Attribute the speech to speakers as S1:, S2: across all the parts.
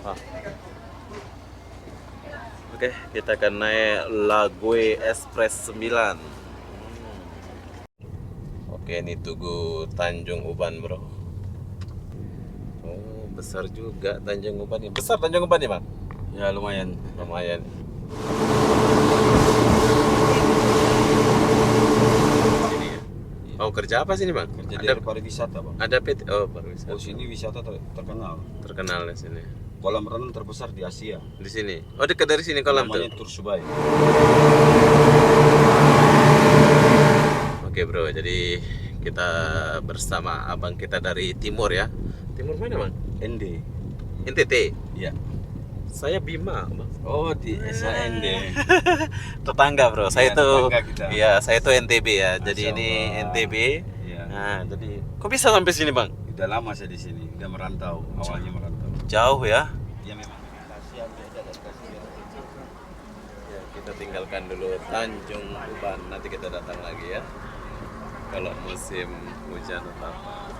S1: Ah. Oke, kita akan naik Lagoe Express 9. Oke, ini Tugu Tanjung Uban, bro. Oh, besar juga Tanjung Uban ini. Besar Tanjung Uban ini, Bang?
S2: Ya lumayan.
S1: Lumayan. Sini ya. Oh, kerja apa sini, Bang?
S2: Kerja
S1: Ada
S2: di pariwisata, Bang.
S1: ada PT. Oh, pariwisata.
S2: Oh, sini wisata terkenal.
S1: Terkenal di sini.
S2: Kolam renang terbesar di Asia.
S1: Di sini. Oh, dekat dari sini kolam tuh.
S2: Namanya Tur Subay.
S1: Oke, bro. Jadi kita bersama abang kita dari timur ya. Timur mana, Bang?
S2: ND.
S1: NTT.
S2: Ya.
S1: Saya Bima, Bang.
S2: Oh, di SND.
S1: Tetangga, bro. Saya
S2: Iya,
S1: itu
S2: tetangga kita.
S1: ya, saya itu NTB ya. Jadi
S2: Masya
S1: ini
S2: Allah.
S1: NTB.
S2: Iya.
S1: Nah, jadi kok bisa sampai sini, Bang?
S2: Udah lama saya di sini. Udah merantau. Awalnya merantau.
S1: Jauh ya.
S2: Ya memang kasihan beda dan kasihan.
S1: Ya, kita tinggalkan dulu Tanjung Uban. Nanti kita datang lagi ya. Kalau musim hujan atau apa.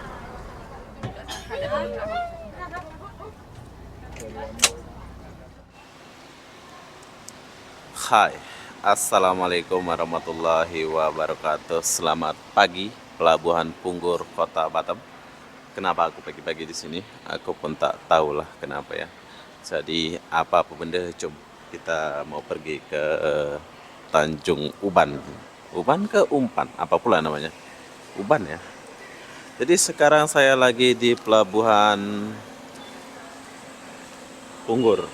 S1: Hai, assalamualaikum warahmatullahi wabarakatuh. Selamat pagi, Pelabuhan Punggur, Kota Batam. Kenapa aku pagi-pagi di sini? Aku pun tak tahulah kenapa ya. Jadi apa benda, coba kita mau pergi ke Tanjung Uban. Uban ke Umpan, apa pula namanya? Uban ya. Jadi sekarang saya lagi di Pelabuhan Punggur.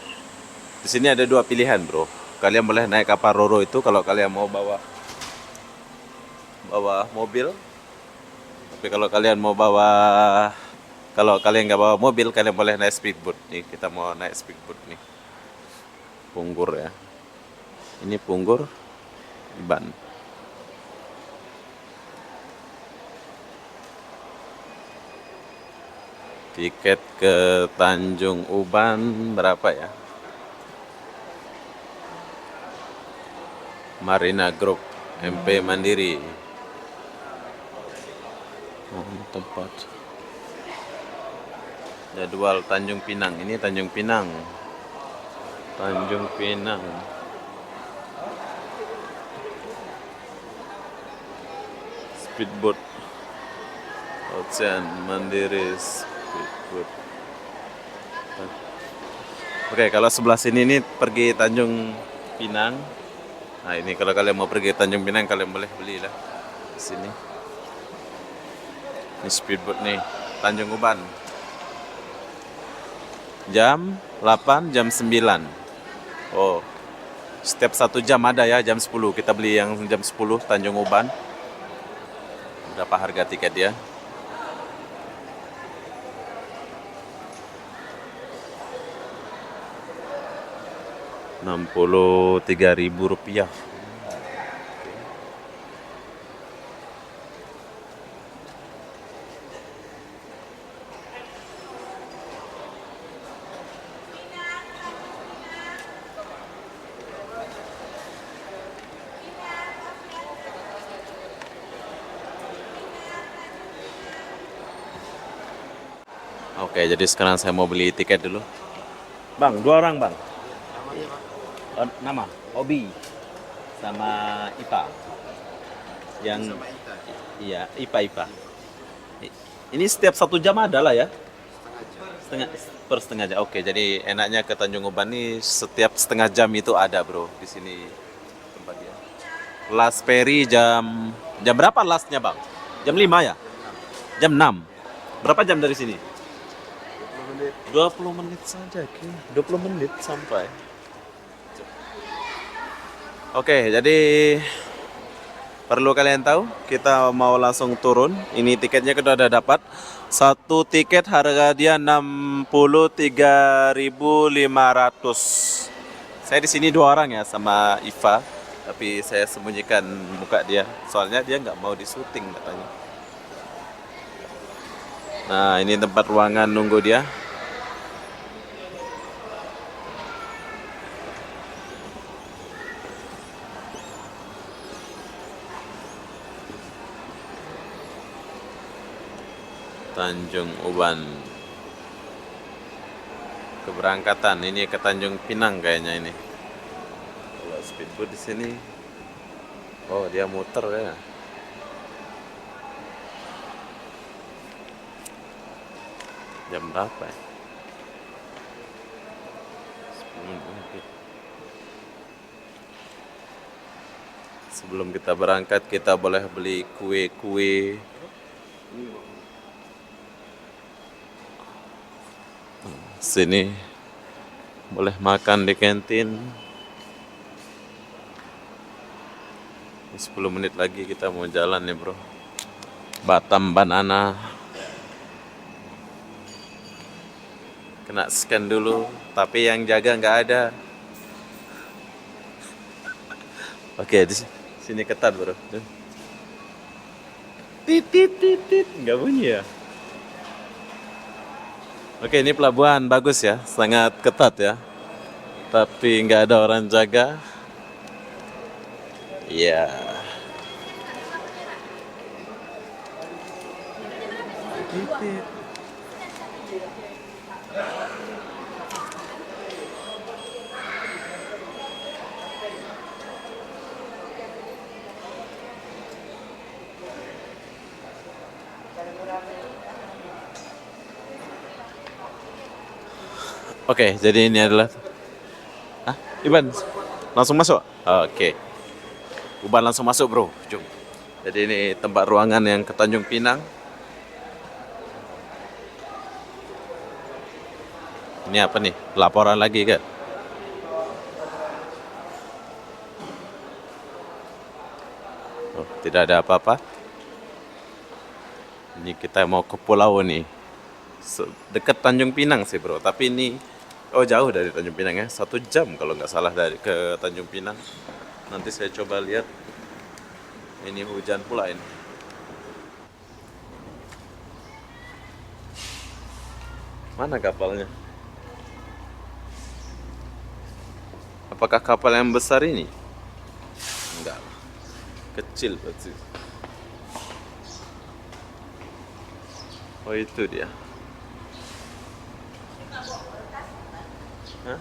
S1: Di sini ada dua pilihan, bro. Kalian boleh naik kapal Roro itu kalau kalian mau bawa mobil. Tapi kalau kalian nggak bawa mobil, kalian boleh naik speedboat. Nih, kita mau naik speedboat nih. Punggur ya. Ini Punggur Iban. Tiket ke Tanjung Uban berapa ya? Marina Group MP Mandiri. Tempat jadwal Tanjung Pinang. Ini Tanjung Pinang. Tanjung Pinang. Speedboat. Ocean Mandiri Speedboat. Oke, kalau sebelah sini ini pergi Tanjung Pinang. Nah, ini kalau kalian mau pergi Tanjung Pinang, kalian boleh belilah di sini. Ini speedboat nih, Tanjung Uban. Jam 8, jam 9. Oh, setiap 1 jam ada ya, jam 10. Kita beli yang jam 10 Tanjung Uban. Berapa harga tiket dia? Rp63.000. Oke, jadi sekarang saya mau beli tiket dulu. Bang, 2 orang, Bang. Nama? Obi sama Ipa. Yang iya, Ipa. Ini setiap 1 jam ada lah ya? Setengah jam. Oke, jadi enaknya ke Tanjung Uban nih setiap setengah jam itu ada, bro, di sini tempat dia. Last ferry jam berapa lastnya, Bang? Jam 5 ya? Jam 6. Berapa jam dari sini? 20 menit saja, 20 menit sampai. Oke, jadi perlu kalian tahu, kita mau langsung turun. Ini tiketnya kita udah dapat. Satu tiket harga dia 63.500. Saya di sini 2 orang ya sama Iva, tapi saya sembunyikan muka dia. Soalnya dia nggak mau disuting katanya. Nah, ini tempat ruangan nunggu dia. Tanjung Uban. keberangkatan. Ini ke Tanjung Pinang kayaknya ini. Kalau speedboat di sini, oh dia muter ya. Jam berapa ya? 10 menit. Sebelum kita berangkat, kita boleh beli kue-kue. Sini boleh makan di kantin. 10 menit lagi kita mau jalan nih bro. Batam Banana. Kena scan dulu, tapi yang jaga nggak ada. Oke, di sini ketat bro. Tit tit tit tit, nggak bunyi ya? Oke, ini pelabuhan bagus ya, sangat ketat ya. Tapi nggak ada orang jaga. Iya. Titit. Oke, jadi ini adalah Iban, langsung masuk? Oke. Iban langsung masuk bro, jom. Jadi ini tempat ruangan yang ke Tanjung Pinang. Ini apa nih? Laporan lagi kan? Oh, tidak ada apa-apa. Ini kita mau ke pulau nih. Dekat Tanjung Pinang sih bro, tapi ini jauh dari Tanjung Pinang ya, 1 jam kalau nggak salah dari ke Tanjung Pinang. Nanti saya coba lihat. Ini hujan pula ini. Mana kapalnya? Apakah kapal yang besar ini? Enggak, kecil berarti. Oh itu dia. Hah?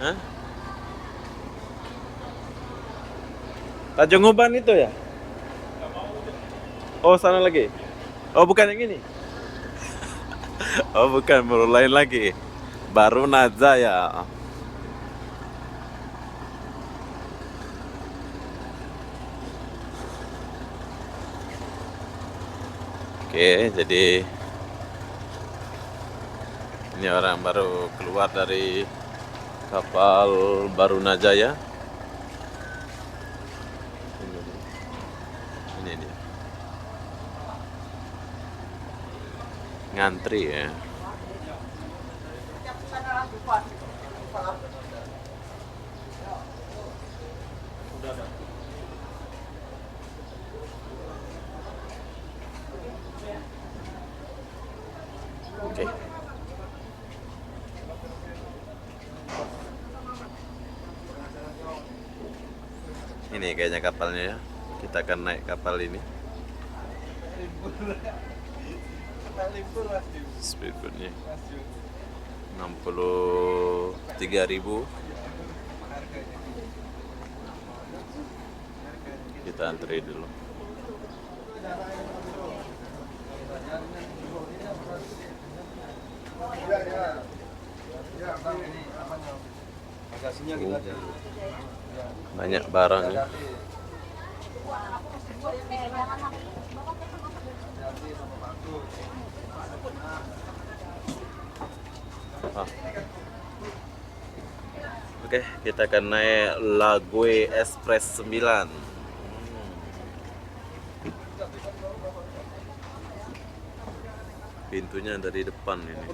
S1: Hah? Tanjung Uban itu ya? Oh sana lagi. Oh bukan yang ini. Oh bukan, baru lain lagi. Baru Naza ya. Oke, jadi ini orang baru keluar dari kapal Barunajaya. Ini dia. Ngantri ya. Oke. Ini kayaknya kapalnya ya. Kita akan naik kapal ini. Speedboatnya 63.000. Kita antri dulu.
S2: Bagasinya kita ada.
S1: Banyak barang ya. Oke, kita akan naik Lague Express 9. Pintunya dari depan ini.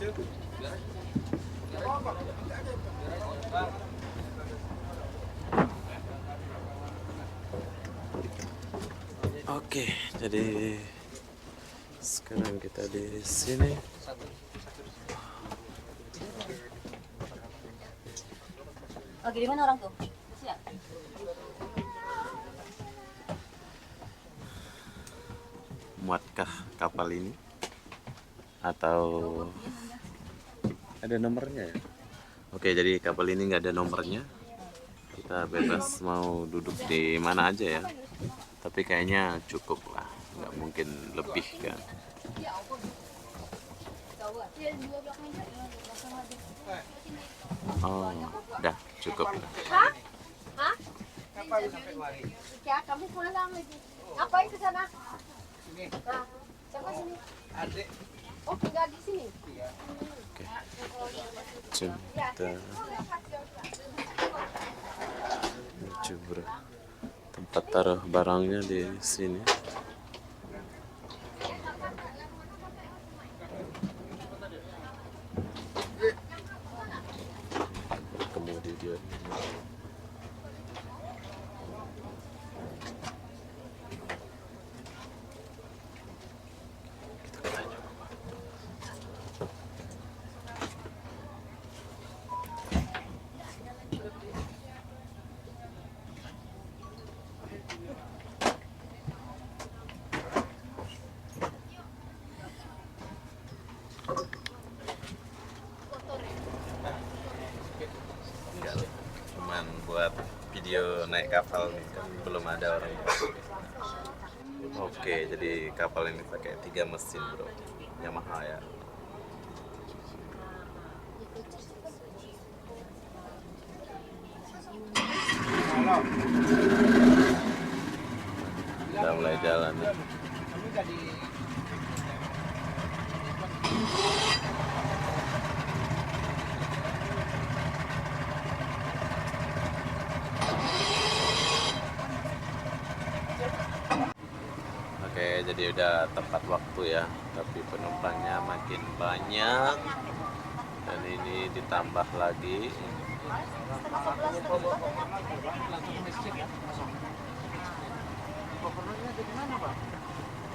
S1: Oke, jadi sekarang kita di sini.
S3: Lagi di mana orang tuh? Siap.
S1: Muatkah kapal ini? Atau ada nomornya ya? Oke, jadi kapal ini nggak ada nomornya. Kita bebas mau duduk di mana aja ya. Tapi kayaknya cukup lah, nggak mungkin lebih kan. Oh, udah cukup lah.
S3: Hah? Hah? Ya, kamu pulang lagi. Ngapain ke sana? Nah, siapa sini? Adik. Oh, tinggal di sini?
S1: Oke. Cinta. Coba tempat taruh barangnya di sini. Kemudian cuman buat video naik kapal nih kan belum ada orang. Oke, jadi kapal ini pakai 3 mesin bro, Yamaha ya. Udah mulai jalan ya. Oke, jadi udah tepat waktu ya, tapi penumpangnya makin banyak dan ini ditambah lagi.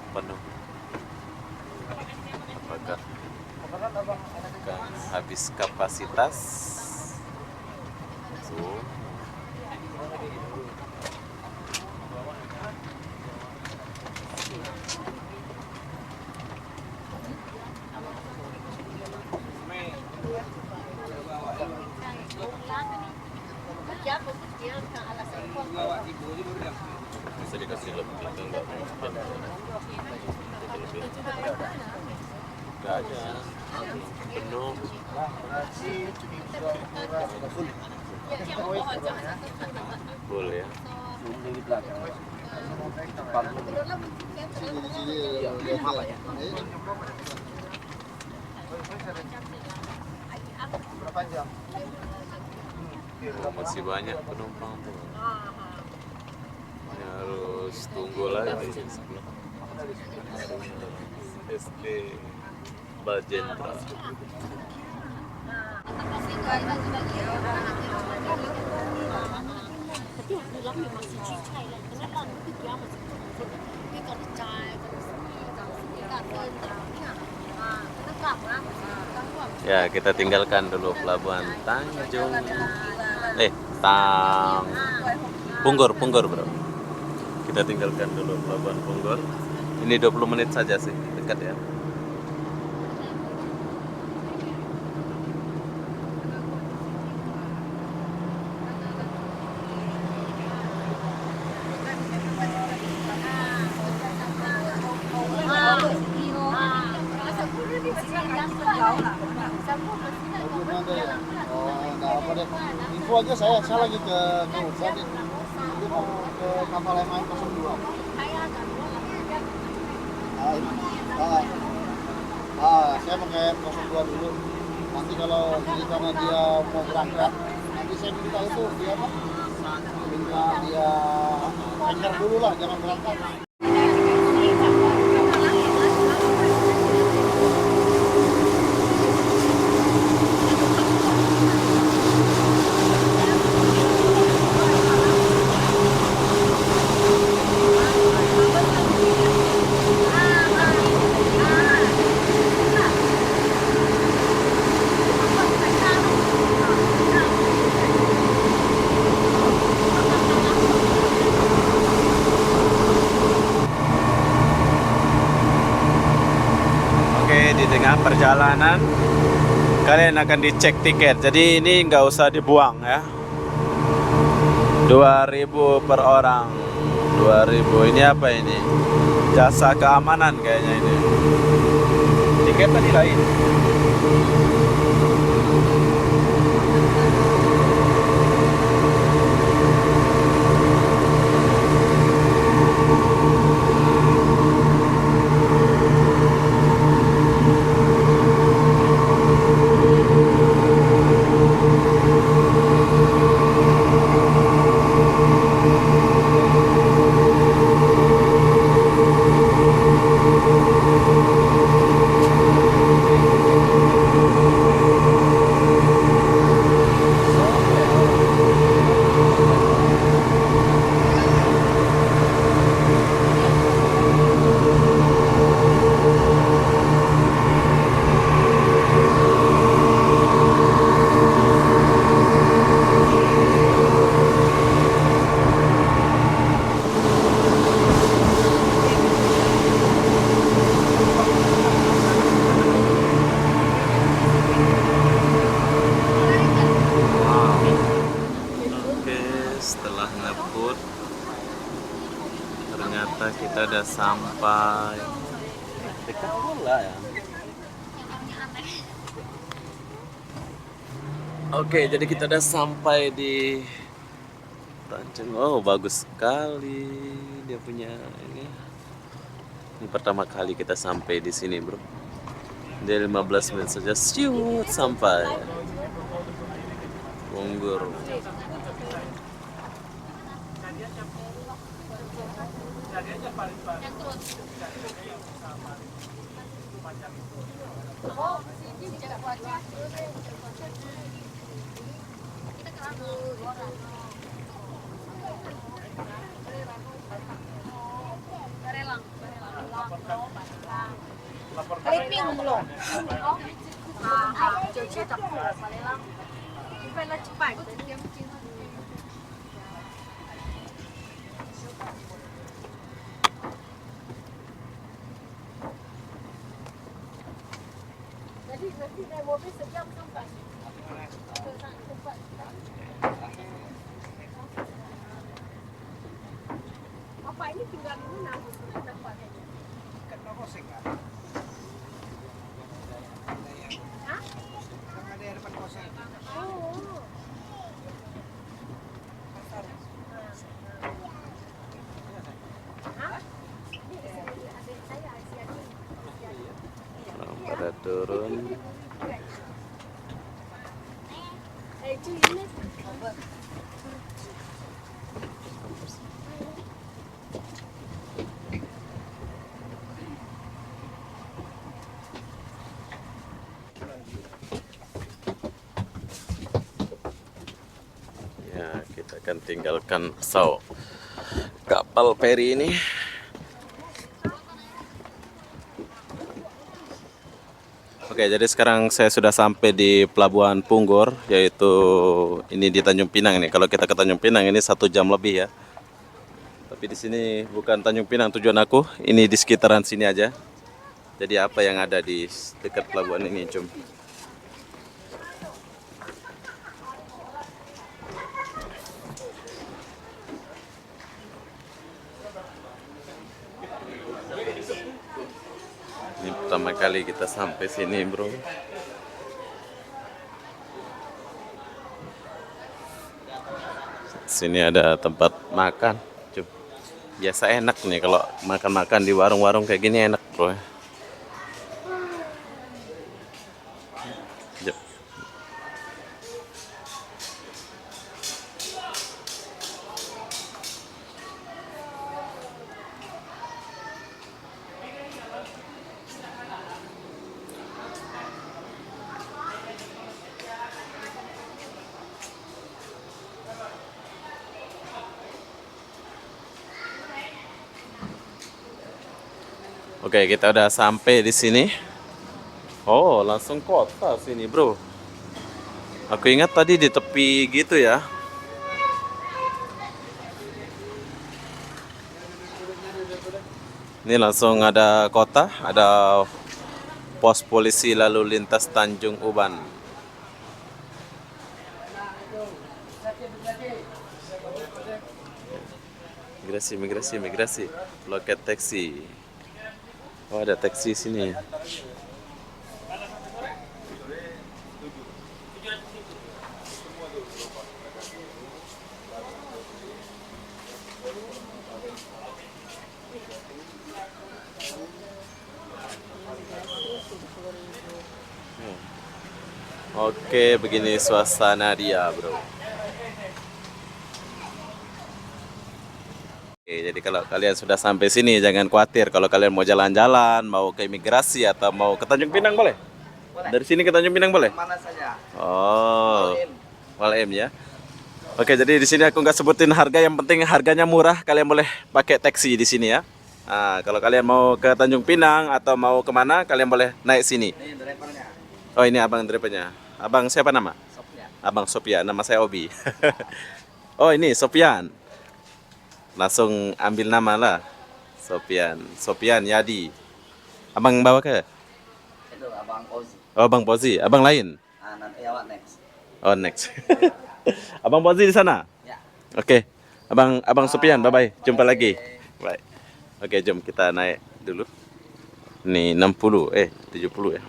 S1: Penuh. Apakah akan habis kapasitas? Tuh. Bisa dikasih lebih itu enggak mungkin. Enggak ada. Penuh. Full ya. Oh, masih banyak penumpang tuh. Ini harus tunggu lagi. SD Bajentra. Ya, kita tinggalkan dulu pelabuhan Tanjung. Punggur bro. Kita tinggalkan dulu pelabuhan Punggur. Ini 20 menit saja sih, dekat ya.
S4: Info aja saya lagi ke Uban nih. Jadi mau ke kapal MAN 02. Saya pakai 02 dulu. Nanti kalau jadi karena dia mau berangkat, nanti saya minta itu dia apa? Minta dia anchor dulu lah, jangan berangkat.
S1: perjalanan kalian akan dicek tiket. Jadi ini nggak usah dibuang ya. 2.000 per orang. 2.000. Ini apa ini? Jasa keamanan kayaknya ini. Tiket tadi lain. Setelah ngebut ternyata kita udah sampai dekat bola ya. Oke, jadi kita udah sampai di Tanjung. Oh, bagus sekali dia punya ini. Ini pertama kali kita sampai di sini, bro. Dia 15 menit saja siut sampai Punggur.
S3: Kaliping belum? Cuci tak boleh lah. Supaya cepat. Jadi naik mobil sejam sampai. Apa ini tinggal di mana? Tempatnya. Hah? Oh. Hah? Ini adik saya Asia.
S1: Pada turun.
S3: Ini.
S1: Ya, kita akan tinggalkan kapal feri ini. Oke, jadi sekarang saya sudah sampai di Pelabuhan Punggor, yaitu ini di Tanjung Pinang nih. Kalau kita ke Tanjung Pinang ini 1 jam lebih ya. Tapi di sini bukan Tanjung Pinang tujuan aku, ini di sekitaran sini aja. Jadi apa yang ada di dekat pelabuhan ini, cum? Ini pertama kali kita sampai sini, bro. Sini ada tempat makan. Biasa enak nih kalau makan-makan di warung-warung kayak gini enak, bro. Jep. Oke, kita udah sampai di sini. Oh, langsung kota sini, bro. Aku ingat tadi di tepi gitu ya. Ini langsung ada kota, ada Pos polisi lalu lintas Tanjung Uban. Migrasi. Loket taksi. Oh, ada taksi sini. Oke, begini suasana dia, bro. Oke, jadi kalau kalian sudah sampai sini, jangan khawatir. Kalau kalian mau jalan-jalan, mau ke imigrasi atau mau ke Tanjung Pinang boleh? Dari sini ke Tanjung Pinang boleh?
S2: Mana saja?
S1: Oh, Walem ya. Oke, jadi di sini aku nggak sebutin harga. Yang penting harganya murah. Kalian boleh pakai taksi di sini ya. Nah, kalau kalian mau ke Tanjung Pinang atau mau kemana, kalian boleh naik sini.
S2: Ini drivernya.
S1: Oh, ini abang drivernya. Abang siapa nama?
S2: Sopnya.
S1: Abang Sopian, nama saya Obi. Oh, ini Sopian. Langsung ambil nama lah. Sopian Yadi. Abang bawa ke?
S2: Itu Abang Ozi.
S1: Oh, Bang Pozi. Abang lain?
S2: Nanti awak next.
S1: Oh, next. Abang Pozi di sana?
S2: Ya.
S1: Oke. Abang Sopian, bye-bye. Jumpa lagi. Bye. Oke, jom kita naik dulu. Ini 70 ya.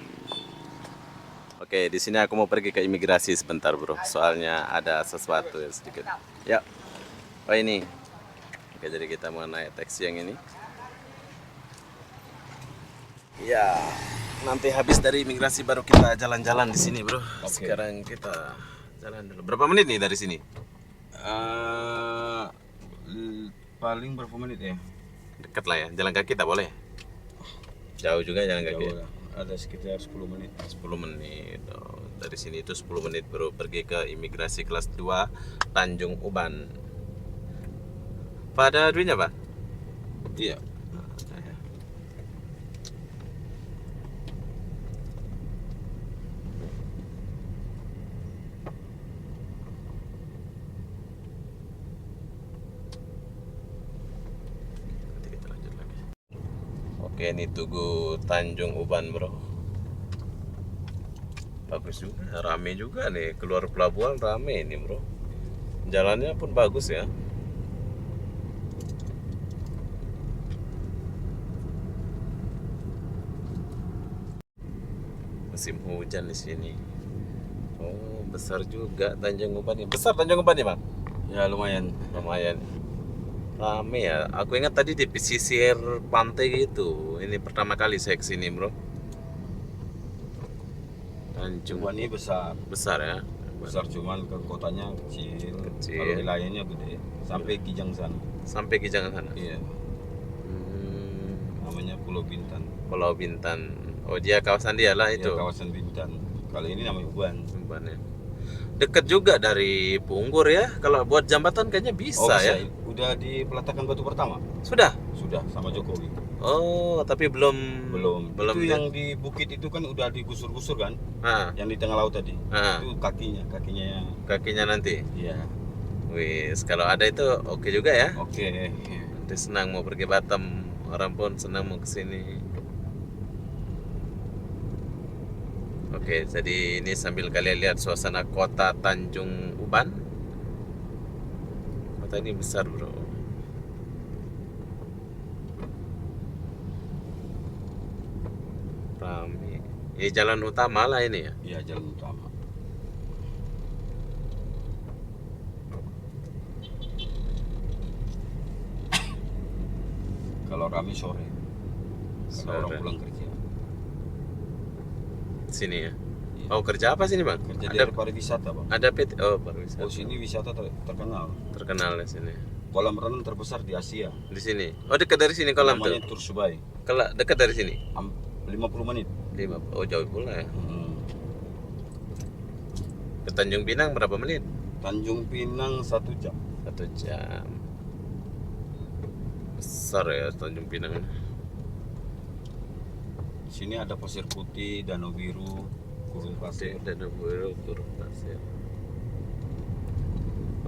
S1: Oke, di sini aku mau pergi ke imigrasi sebentar, bro. Soalnya ada sesuatu ya sedikit. Ya. Oh, ini. Oke, jadi kita mau naik taksi yang ini. Ya, nanti habis dari imigrasi baru kita jalan-jalan di sini, bro. Sekarang kita jalan dulu. Berapa menit nih dari sini?
S2: Paling berapa menit ya?
S1: Dekat lah ya. Jalan kaki tak boleh. Jauh juga jalan kaki.
S2: Jauh lah. Ada sekitar 10 menit.
S1: 10 menit. Oh, dari sini itu 10 menit, bro. Pergi ke imigrasi kelas 2 Tanjung Uban. Pada duitnya, Pak?
S2: Iya.
S1: Nanti kita lanjut lagi. Oke, ini Tugu Tanjung Uban, bro. Bagus juga, rame juga nih. Keluar pelabuhan rame ini, bro. Jalannya pun bagus ya. Musim hujan di sini. Oh, besar juga Tanjung Uban ini. Besar Tanjung Uban ya, Bang?
S2: Ya lumayan.
S1: Lumayan. Rame ya. Aku ingat tadi di pesisir pantai gitu. Ini pertama kali saya kesini, bro. Tanjung
S2: Uban ini besar.
S1: besar ya.
S2: Besar cuman ke kotanya kecil.
S1: Kecil.
S2: Kalau wilayahnya gede. Sampai Kijang sana.
S1: Sampai Kijang sana.
S2: Iya. Namanya Pulau Bintan.
S1: Pulau Bintan. Oh, dia kawasan dia lah itu.
S2: Itu kawasan Bintan. Kali ini namanya Uban.
S1: Uban ya. Dekat juga dari Punggur ya. Kalau buat jembatan kayaknya bisa ya.
S2: Udah di peletakan batu pertama.
S1: Sudah.
S2: Sudah sama Jokowi.
S1: Oh, tapi belum.
S2: Itu yang di bukit itu kan udah digusur-gusur kan?
S1: Ah,
S2: Yang di tengah laut tadi.
S1: ah,
S2: Itu kakinya.
S1: kakinya nanti.
S2: Iya.
S1: Wis, kalau ada itu oke juga ya.
S2: Oke.
S1: Nanti senang mau pergi Batam. Orang pun senang mau kesini. Oke, jadi ini sambil kalian lihat suasana kota Tanjung Uban. Kota ini besar, bro. Rame. Ini jalan utama lah ini ya.
S2: Iya, jalan utama. Kalau kami sore. Kalau orang
S1: Sore.
S2: pulang kerja.
S1: Sini ya.
S2: Iya.
S1: Oh, kerja apa sini, Bang?
S2: Kerja
S1: Ada
S2: di pariwisata, Bang.
S1: ada PT. Oh, pariwisata.
S2: Oh, sini wisata terkenal.
S1: Terkenal di sini.
S2: Kolam renang terbesar di Asia.
S1: Di sini. Oh, dekat dari sini kolam tuh.
S2: Namanya Tur Subai.
S1: Kalau dekat dari sini.
S2: 50 menit.
S1: 5. Oh, jauh pula ya.
S2: Hmm.
S1: Ke Tanjung Pinang berapa menit?
S2: Tanjung Pinang 1 jam.
S1: 1 jam. Besar ya Tanjung Pinang.
S2: Di sini ada pasir putih, danau biru, gurun pasir.
S1: Dan gurun pasir.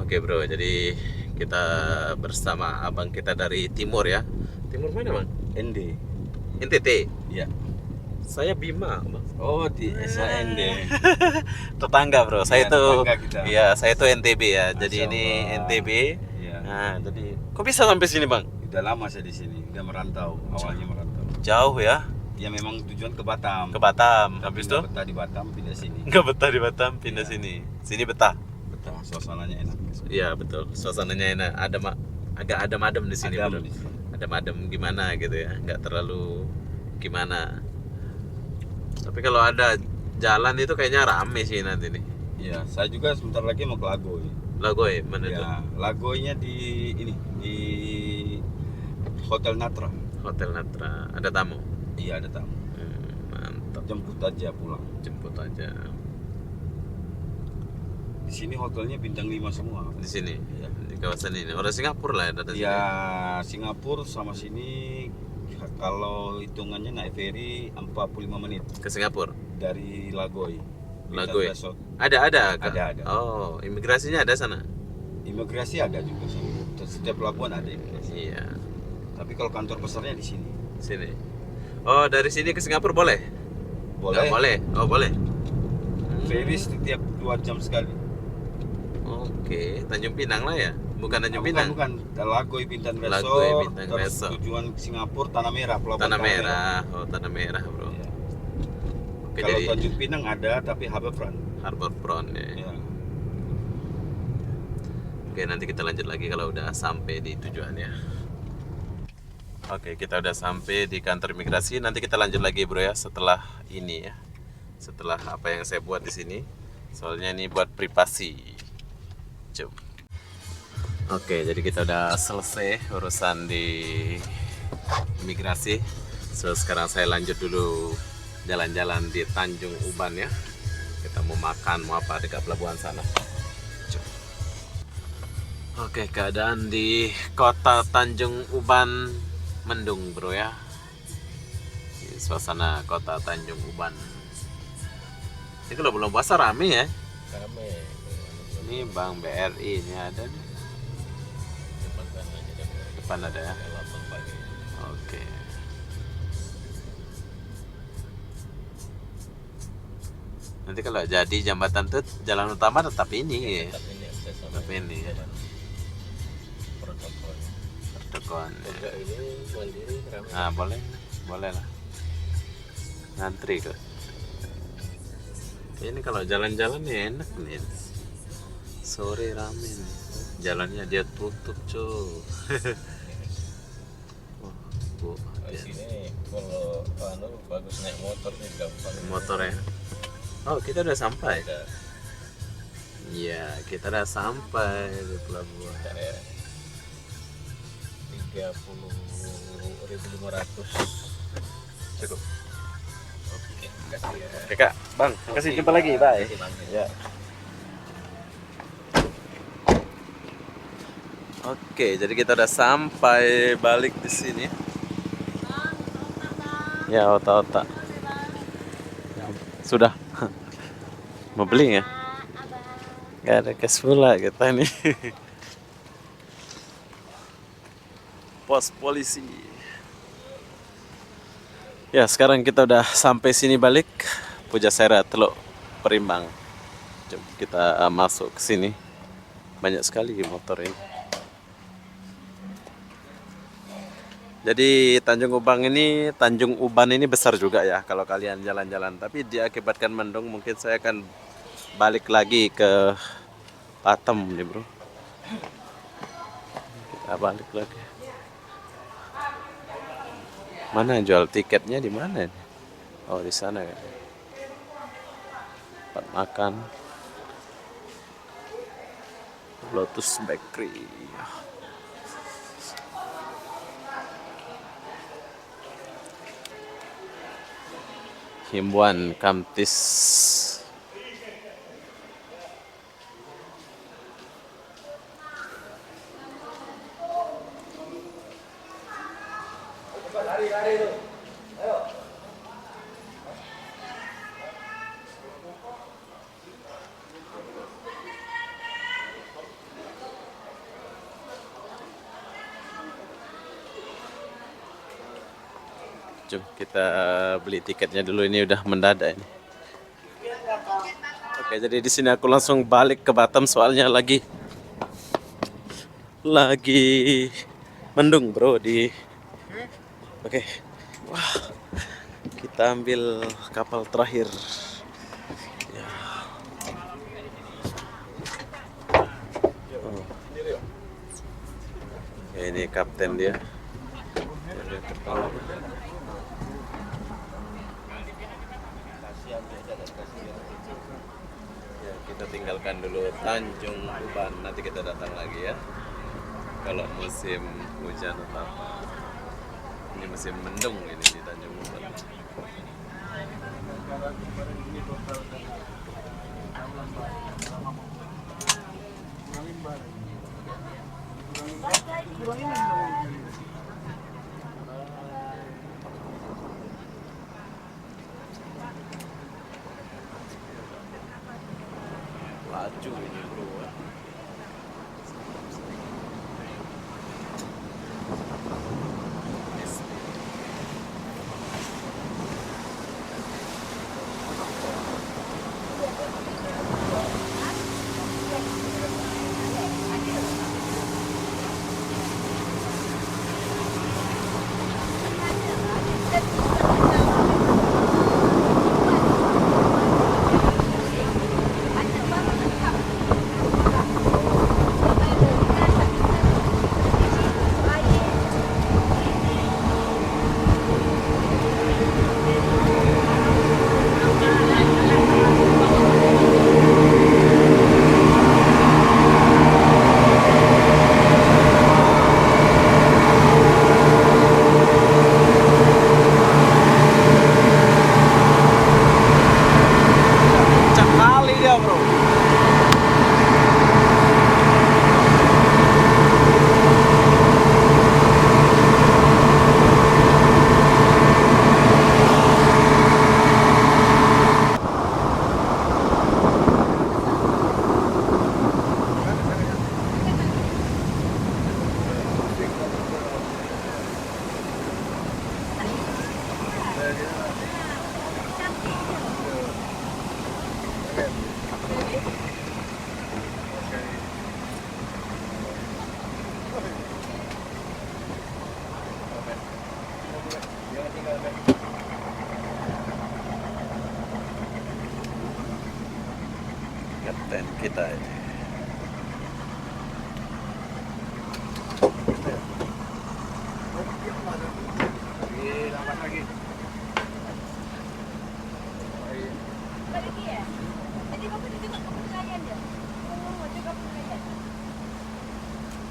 S1: Oke, bro, jadi kita bersama abang kita dari timur ya. Timur mana, Bang?
S2: ND.
S1: NTT.
S2: Iya.
S1: Saya Bima, Bang.
S2: Oh, di SAND.
S1: Tetangga, Bro. Saya
S2: Iya,
S1: itu
S2: tetangga kita.
S1: iya, saya itu NTB ya. Jadi
S2: Masya
S1: ini
S2: Allah.
S1: NTB.
S2: Iya.
S1: Nah, jadi kok bisa sampai sini, Bang?
S2: Udah lama saya di sini, udah merantau, awalnya merantau.
S1: Jauh ya,
S2: Ya memang tujuan ke Batam.
S1: ke Batam.
S2: Tapi
S1: Habis itu
S2: nggak betah di Batam, pindah sini.
S1: nggak betah di Batam, pindah
S2: Iya.
S1: sini. Sini betah.
S2: Betah, suasananya enak.
S1: Iya, betul. Suasananya enak. Agak adem-adem di sini,
S2: Adem
S1: Bro.
S2: di sini.
S1: Adem-adem gimana gitu ya, nggak terlalu gimana. Tapi kalau ada jalan itu kayaknya rame sih nanti nih.
S2: Iya, saya juga sebentar lagi mau ke Lagoy.
S1: Lagoy mana itu?
S2: Ya, Lagoynya di ini di Hotel Natra.
S1: Hotel Natra. Ada tamu.
S2: Iya, ada tamu.
S1: Mantap.
S2: Jemput aja pulang.
S1: Jemput aja
S2: Di sini hotelnya bintang 5 semua.
S1: di sini.
S2: Iya.
S1: Di kawasan ini. Orang Singapura lah ya datang sini.
S2: Ya, Singapura sama sini kalau hitungannya naik ferry 45 menit
S1: Ke Singapura.
S2: dari Lagoy.
S1: Lagoy.
S2: Bintang Resort.
S1: Ada kah?
S2: Ada.
S1: Oh, imigrasinya ada sana.
S2: Imigrasi ada juga sih. Setiap pelabuhan ada imigrasi.
S1: Iya,
S2: Tapi kalau kantor besarnya di sini.
S1: sini. Oh, dari sini ke Singapura boleh? Nggak boleh. Oh, boleh.
S2: Ferry setiap 2 jam sekali.
S1: Oke, Tanjung Pinang lah ya. Bukan Tanjung Pinang.
S2: Bukan, Lagoy Bintang Resort.
S1: Lagoy Bintang
S2: terus
S1: Resort.
S2: tujuan Singapura Tanah Merah, pelabuhan
S1: Tanah Merah. Oh, Tanah Merah, Bro.
S2: Iya.
S1: Oke,
S2: Kalau
S1: jadi
S2: Tanjung Pinang ada tapi Harbourfront.
S1: Harbourfront ya.
S2: Ya.
S1: Oke, nanti kita lanjut lagi kalau udah sampai di tujuannya. Oke, kita udah sampai di kantor imigrasi. Nanti kita lanjut lagi, Bro ya, setelah ini ya. Setelah apa yang saya buat di sini. Soalnya ini buat privasi. Coba. Oke, jadi kita udah selesai urusan di imigrasi. So, sekarang saya lanjut dulu jalan-jalan di Tanjung Uban ya. Kita mau makan, mau apa dekat pelabuhan sana. Oke, keadaan di kota Tanjung Uban mendung, Bro ya. Ini suasana kota Tanjung Uban. Ini kalau belum puasa rame ya.
S5: Rame.
S1: Ini Bank BRI ini ada nih. Depan ada ya. Oke. Nanti kalau jadi jembatan tuh jalan utama tetap ini ya.
S5: Tapi ini akses sama
S1: Tetap ini ya.
S5: protokol.
S1: Pertokoan ya.
S5: Enggak ini mandiri rame.
S1: Nah, boleh. Boleh lah. Ngantri kok. Ini kalau jalan-jalan nih enak nih. Sore rame nih. Jalannya dia tutup, cuy. Wah, Bu.
S5: Di sini kalau bagus naik motor nih gampang.
S1: Motor ya. Oh, kita udah sampai.
S5: Ada
S1: Iya, kita udah sampai di pelabuhan.
S5: ya 30.500.
S1: Cukup.
S5: Oke, kasih ya.
S1: Oke, Kak. Bang, kasih jumpa lagi. Bye.
S5: Kasih, Bang.
S1: Ya. Oke, jadi kita udah sampai balik di sini. Ya, otak-otak. Sudah. Mau beli nggak? Gak ada cash pula kita ini. Pos polisi. Ya, sekarang kita udah sampai sini balik. Pujasera Teluk Perimbang. Jom kita masuk ke sini. Banyak sekali motor ini. Jadi Tanjung Uban ini besar juga ya kalau kalian jalan-jalan. Tapi diakibatkan mendung mungkin saya akan balik lagi ke Batam nih, Bro. Kita balik lagi. Mana jual tiketnya di mana? Oh, di sana kan. Tempat makan. Lotus Bakery. Himbauan Kamtis. Jom kita beli tiketnya dulu, ini udah mendadak ini. Oke, jadi di sini aku langsung balik ke Batam soalnya lagi mendung bro di. Oke, wah kita ambil kapal terakhir. Ya. Oh. Ya, ini kapten dia. Dia kepala. Ya, kita tinggalkan dulu Tanjung Uban, nanti kita datang lagi ya. Kalau musim hujan atau apa. Ini musim mendung ini di Tanjung Uban. Laju ini bro. Cakali dia bro. Kapten kita ini.
S3: Balik ya? Jadi kamu ditengok kapal nelayan ya? Oh, itu kapal nelayan.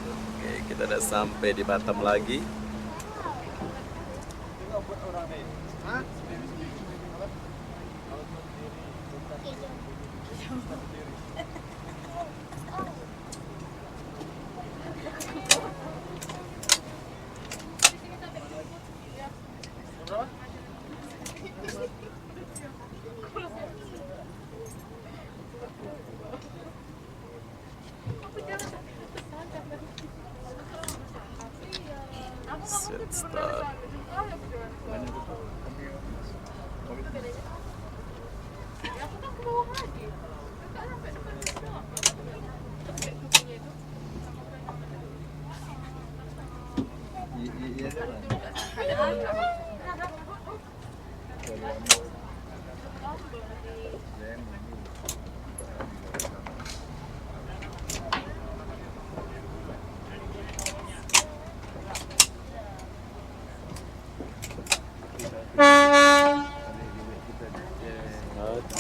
S1: Oke, kita udah sampai di Batam lagi. Set start.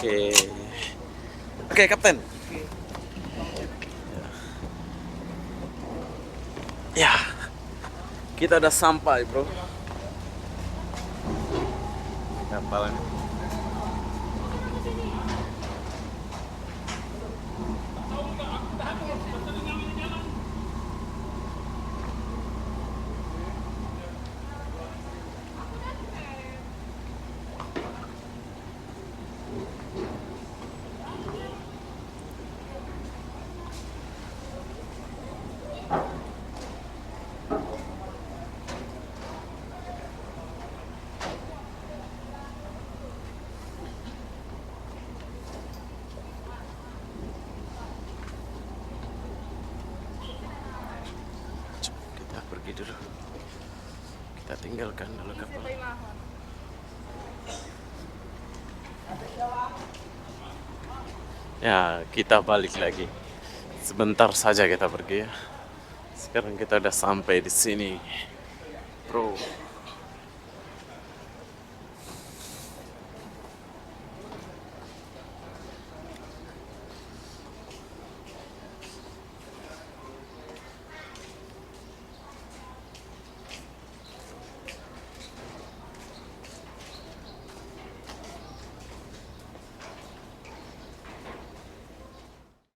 S1: Oke. Oke, Kapten. Ya. Kita udah sampai, Bro. Kapalnya. dulu. Kita tinggalkan dulu kapal. Ya, kita balik lagi. Sebentar saja kita pergi ya. Sekarang kita udah sampai di sini, bro.